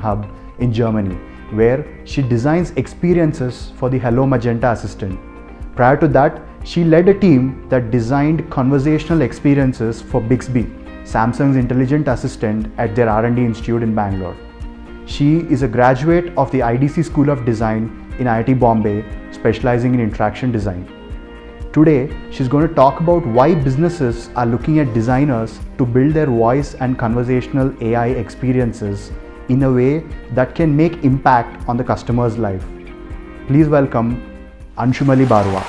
hub in Germany, where she designs experiences for the Hello Magenta assistant. Prior to that, she led a team that designed conversational experiences for Bixby, Samsung's intelligent assistant at their R&D institute in Bangalore. She is a graduate of the IDC School of Design in IIT Bombay, specializing in interaction design. Today, she's going to talk about why businesses are looking at designers to build their voice and conversational AI experiences in a way that can make impact on the customer's life. Please welcome Anshumali Barua.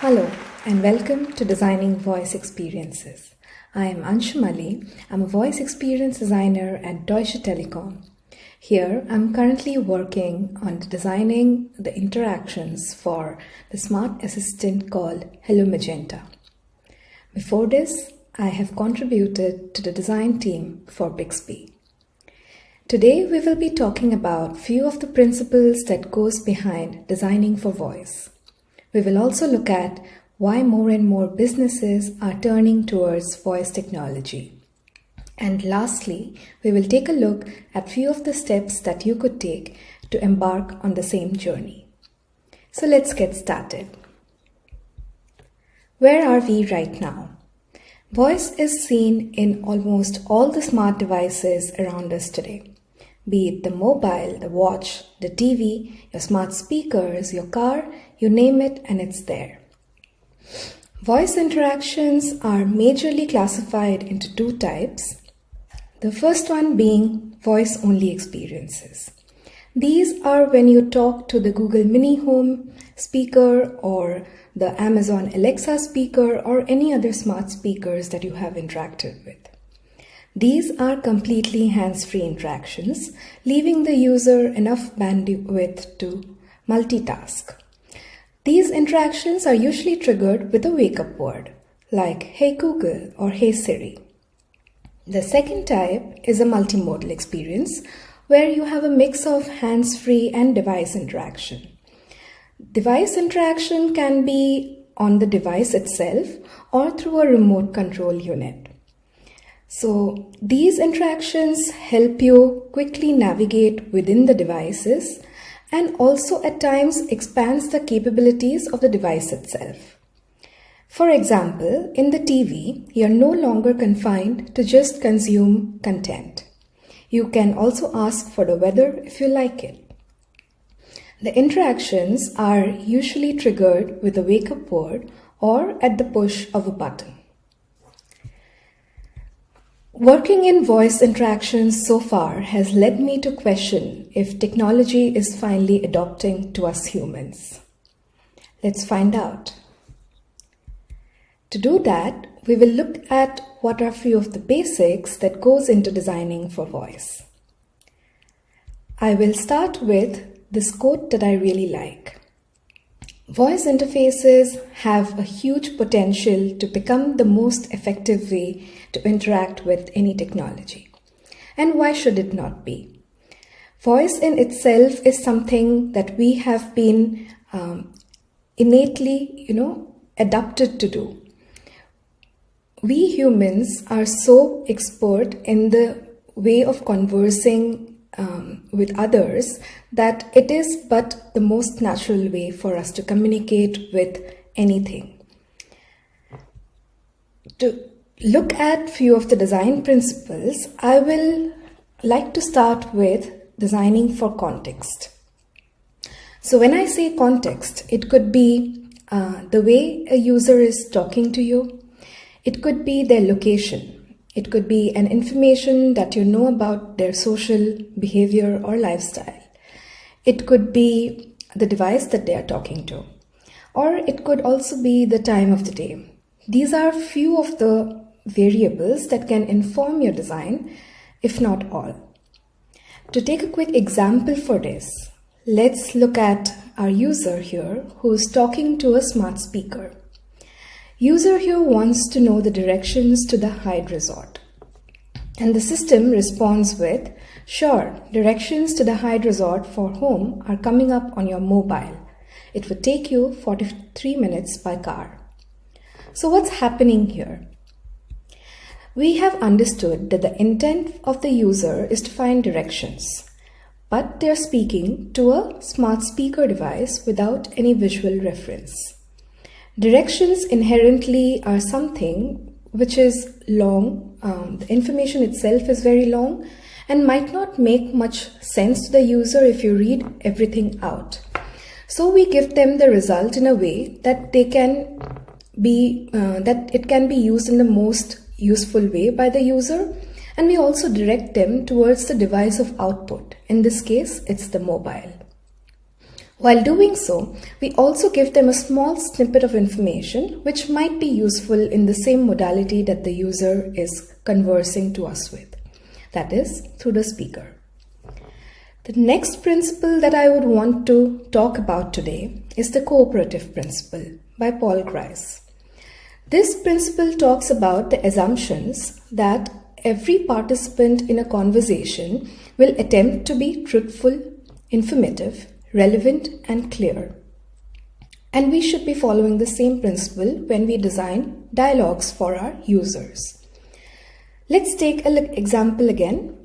Hello and welcome to Designing Voice Experiences. I am Anshumali. I'm a voice experience designer at Deutsche Telekom. Here, I'm currently working on designing the interactions for the smart assistant called Hello Magenta. Before this, I have contributed to the design team for Bixby. Today, we will be talking about few of the principles that goes behind designing for voice. We will also look at why more and more businesses are turning towards voice technology. And lastly, we will take a look at few of the steps that you could take to embark on the same journey. So let's get started. Where are we right now? Voice is seen in almost all the smart devices around us today. Be it the mobile, the watch, the TV, your smart speakers, your car, you name it and it's there. Voice interactions are majorly classified into two types. The first one being voice-only experiences. These are when you talk to the Google Mini Home speaker or the Amazon Alexa speaker or any other smart speakers that you have interacted with. These are completely hands-free interactions, leaving the user enough bandwidth to multitask. These interactions are usually triggered with a wake-up word, like Hey Google or Hey Siri. The second type is a multimodal experience, where you have a mix of hands-free and device interaction. Device interaction can be on the device itself or through a remote control unit. So these interactions help you quickly navigate within the devices and also at times expands the capabilities of the device itself. For example, in the TV, you're no longer confined to just consume content. You can also ask for the weather if you like it. The interactions are usually triggered with a wake-up word or at the push of a button. Working in voice interactions so far has led me to question if technology is finally adopting to us humans. Let's find out. To do that, we will look at what are few of the basics that goes into designing for voice. I will start with this quote that I really like. Voice interfaces have a huge potential to become the most effective way to interact with any technology. And why should it not be? Voice in itself is something that we have been innately, adapted to do. We humans are so expert in the way of conversing with others that it is but the most natural way for us to communicate with anything. To look at few of the design principles, I will like to start with designing for context. So when I say context, it could be the way a user is talking to you. It could be their location. It could be an information that you know about their social behavior or lifestyle. It could be the device that they are talking to. Or it could also be the time of the day. These are few of the variables that can inform your design, if not all. To take a quick example for this, let's look at our user here who is talking to a smart speaker. User here wants to know the directions to the Hyde Resort. And the system responds with, sure, directions to the Hyde Resort for home are coming up on your mobile. it would take you 43 minutes by car. So what's happening here? We have understood that the intent of the user is to find directions, but they're speaking to a smart speaker device without any visual reference. Directions inherently are something which is long, the information itself is very long and might not make much sense to the user if you read everything out. So we give them the result in a way that it can be used in the most useful way by the user, and we also direct them towards the device of output. In this case, it's the mobile. While doing so, we also give them a small snippet of information which might be useful in the same modality that the user is conversing to us with, that is, through the speaker. The next principle that I would want to talk about today is the cooperative principle by Paul Grice. This principle talks about the assumptions that every participant in a conversation will attempt to be truthful, informative, relevant and clear. And we should be following the same principle when we design dialogues for our users. Let's take an example again.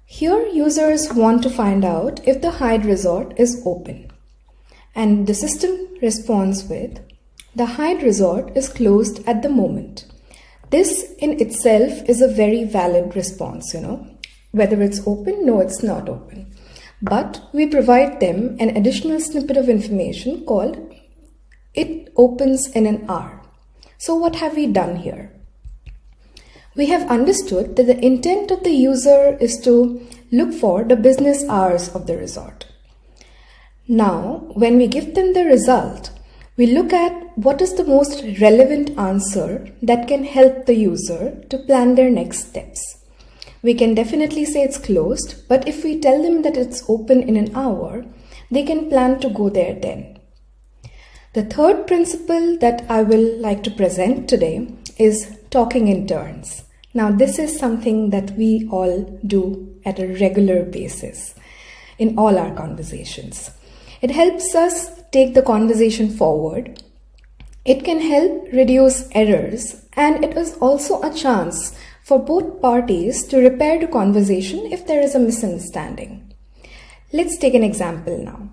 Here users want to find out if the Hyatt Resort is open. And the system responds with, the Hyatt Resort is closed at the moment. This in itself is a very valid response, Whether it's open, no, it's not open. But we provide them an additional snippet of information called it opens in an hour. So what have we done here? We have understood that the intent of the user is to look for the business hours of the resort. Now, when we give them the result, we look at what is the most relevant answer that can help the user to plan their next steps. We can definitely say it's closed, but if we tell them that it's open in an hour, they can plan to go there then. The third principle that I will like to present today is talking in turns. Now, this is something that we all do at a regular basis in all our conversations. It helps us take the conversation forward. It can help reduce errors, and it is also a chance for both parties to repair the conversation if there is a misunderstanding. Let's take an example now.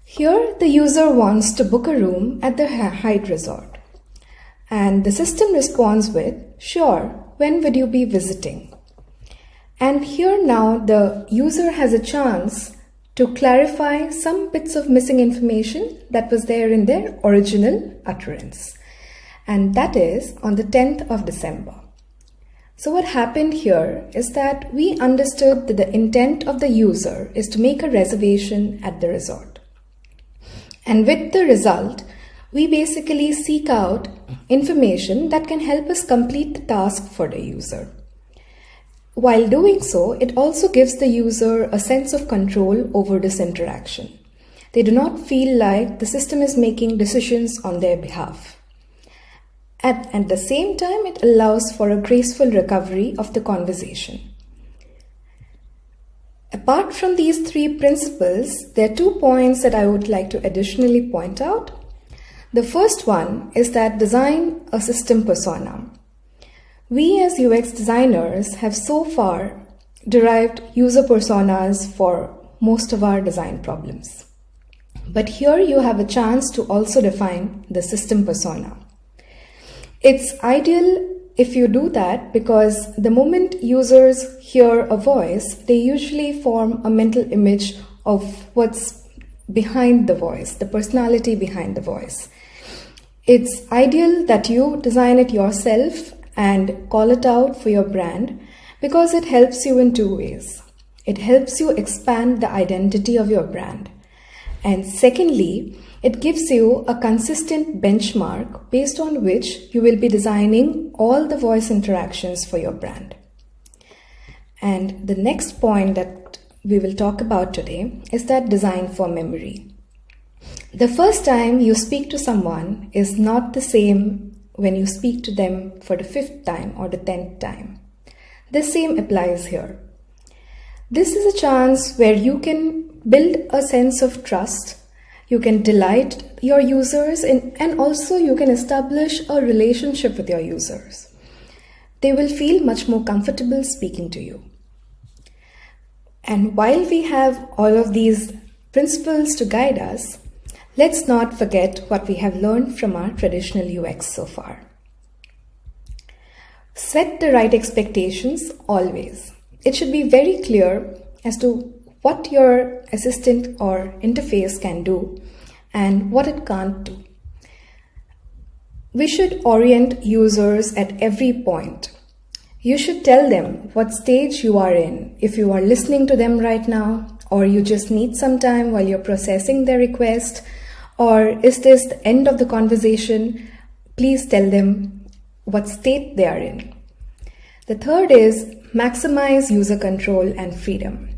Here, the user wants to book a room at the Hyatt Resort, and the system responds with, sure, when would you be visiting? And here now the user has a chance to clarify some bits of missing information that was there in their original utterance. And that is on the 10th of December. So what happened here is that we understood that the intent of the user is to make a reservation at the resort. And with the result, we basically seek out information that can help us complete the task for the user. While doing so, it also gives the user a sense of control over this interaction. They do not feel like the system is making decisions on their behalf. At the same time, it allows for a graceful recovery of the conversation. Apart from these three principles, there are 2 points that I would like to additionally point out. The first one is that design a system persona. We as UX designers have so far derived user personas for most of our design problems. But here you have a chance to also define the system persona. It's ideal if you do that because the moment users hear a voice, they usually form a mental image of what's behind the voice, the personality behind the voice. It's ideal that you design it yourself and call it out for your brand because it helps you in 2 ways. It helps you expand the identity of your brand. And secondly, it gives you a consistent benchmark based on which you will be designing all the voice interactions for your brand. And the next point that we will talk about today is that design for memory. The first time you speak to someone is not the same when you speak to them for the 5th time or the 10th time. The same applies here. This is a chance where you can build a sense of trust You can delight your users and also you can establish a relationship with your users. They will feel much more comfortable speaking to you. And while we have all of these principles to guide us, let's not forget what we have learned from our traditional UX so far. Set the right expectations always. It should be very clear as to what your assistant or interface can do and what it can't do. We should orient users at every point. You should tell them what stage you are in, if you are listening to them right now, or you just need some time while you're processing their request, or is this the end of the conversation? Please tell them what state they are in. The third is maximize user control and freedom.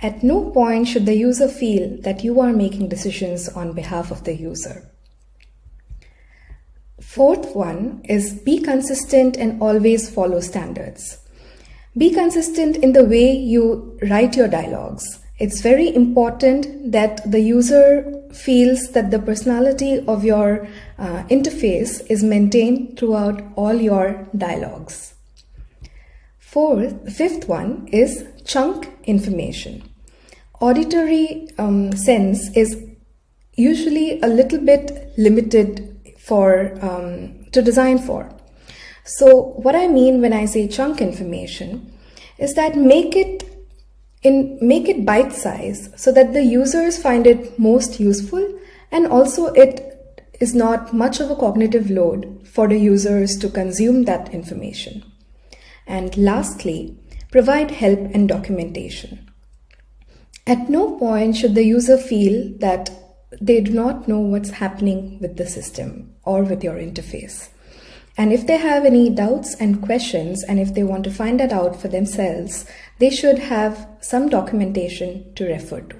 At no point should the user feel that you are making decisions on behalf of the user. Fourth one is be consistent and always follow standards. Be consistent in the way you write your dialogues. It's very important that the user feels that the personality of your interface is maintained throughout all your dialogues. Fifth one is chunk information. Auditory sense is usually a little bit limited to design for. So what I mean when I say chunk information is that make it bite size so that the users find it most useful, and also it is not much of a cognitive load for the users to consume that information. And lastly, provide help and documentation. At no point should the user feel that they do not know what's happening with the system or with your interface. And if they have any doubts and questions, and if they want to find that out for themselves, they should have some documentation to refer to.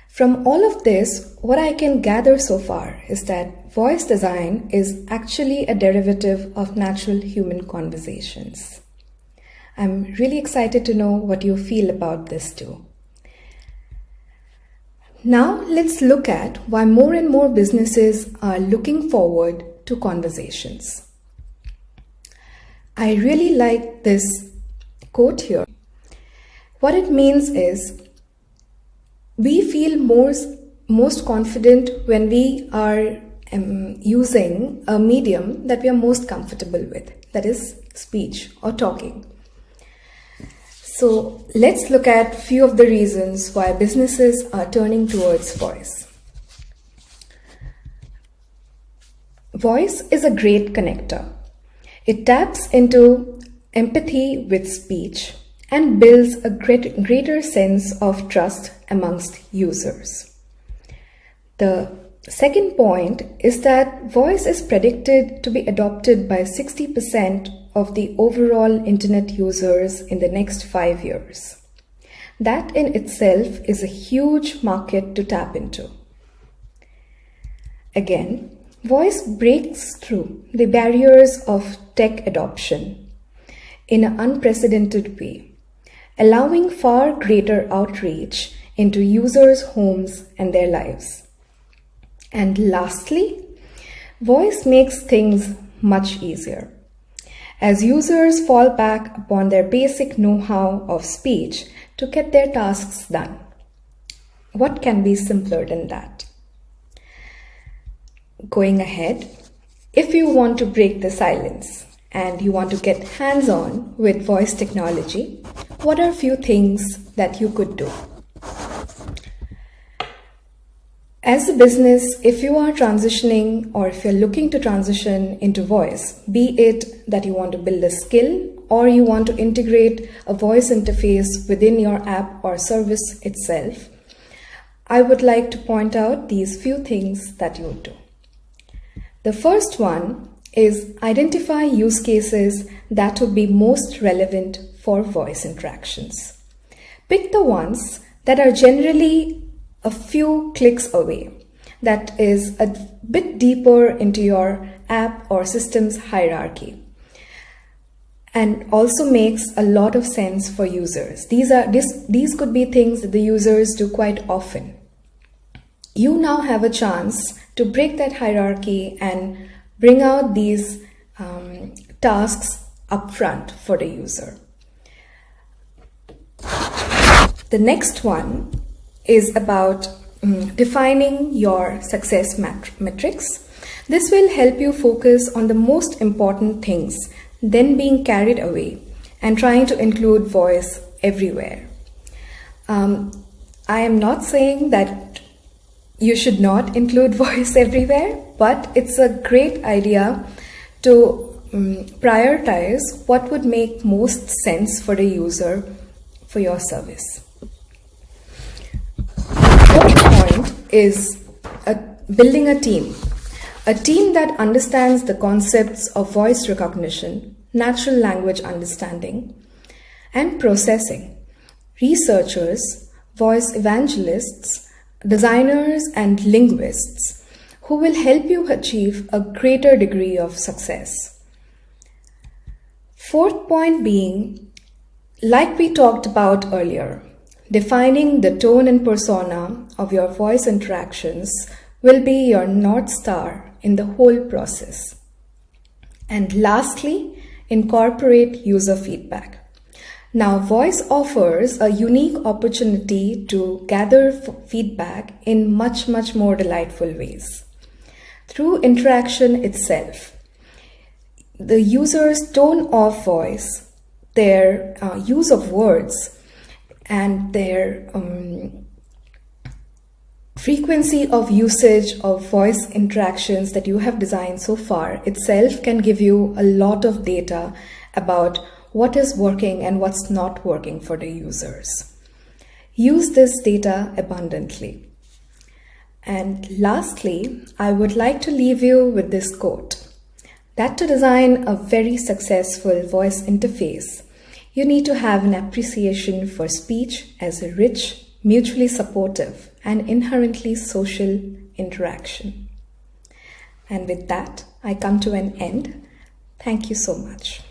From all of this, what I can gather so far is that voice design is actually a derivative of natural human conversations. I'm really excited to know what you feel about this too. Now let's look at why more and more businesses are looking forward to conversations. I really like this quote here. What it means is we feel most confident when we are using a medium that we are most comfortable with, that is speech or talking. So let's look at a few of the reasons why businesses are turning towards voice. Voice is a great connector. It taps into empathy with speech and builds a greater sense of trust amongst users. The second point is that voice is predicted to be adopted by 60% of the overall internet users in the next 5 years. That in itself is a huge market to tap into. Again, voice breaks through the barriers of tech adoption in an unprecedented way, allowing far greater outreach into users' homes and their lives. And lastly, voice makes things much easier. As users fall back upon their basic know-how of speech to get their tasks done. What can be simpler than that? Going ahead, if you want to break the silence and you want to get hands-on with voice technology, what are a few things that you could do? As a business, if you are transitioning or if you're looking to transition into voice, be it that you want to build a skill or you want to integrate a voice interface within your app or service itself, I would like to point out these few things that you would do. The first one is identify use cases that would be most relevant for voice interactions. Pick the ones that are generally a few clicks away, that is a bit deeper into your app or system's hierarchy, and also makes a lot of sense for users. These could be things that the users do quite often. you now have a chance to break that hierarchy and bring out these tasks up front for the user. The next one is about defining your success metrics. This will help you focus on the most important things, then being carried away and trying to include voice everywhere. I am not saying that you should not include voice everywhere, but it's a great idea to prioritize what would make most sense for the user for your service. The fourth point is building a team that understands the concepts of voice recognition, natural language understanding, and processing. Researchers, voice evangelists, designers, and linguists who will help you achieve a greater degree of success. Fourth point being, like we talked about earlier, defining the tone and persona of your voice interactions will be your North Star in the whole process. And lastly, incorporate user feedback. Now, voice offers a unique opportunity to gather feedback in much more delightful ways. Through interaction itself, the user's tone of voice, their use of words, and their frequency of usage of voice interactions that you have designed so far itself can give you a lot of data about what is working and what's not working for the users. Use this data abundantly. And lastly, I would like to leave you with this quote, that to design a very successful voice interface, you need to have an appreciation for speech as a rich, mutually supportive, and inherently social interaction. And with that, I come to an end. Thank you so much.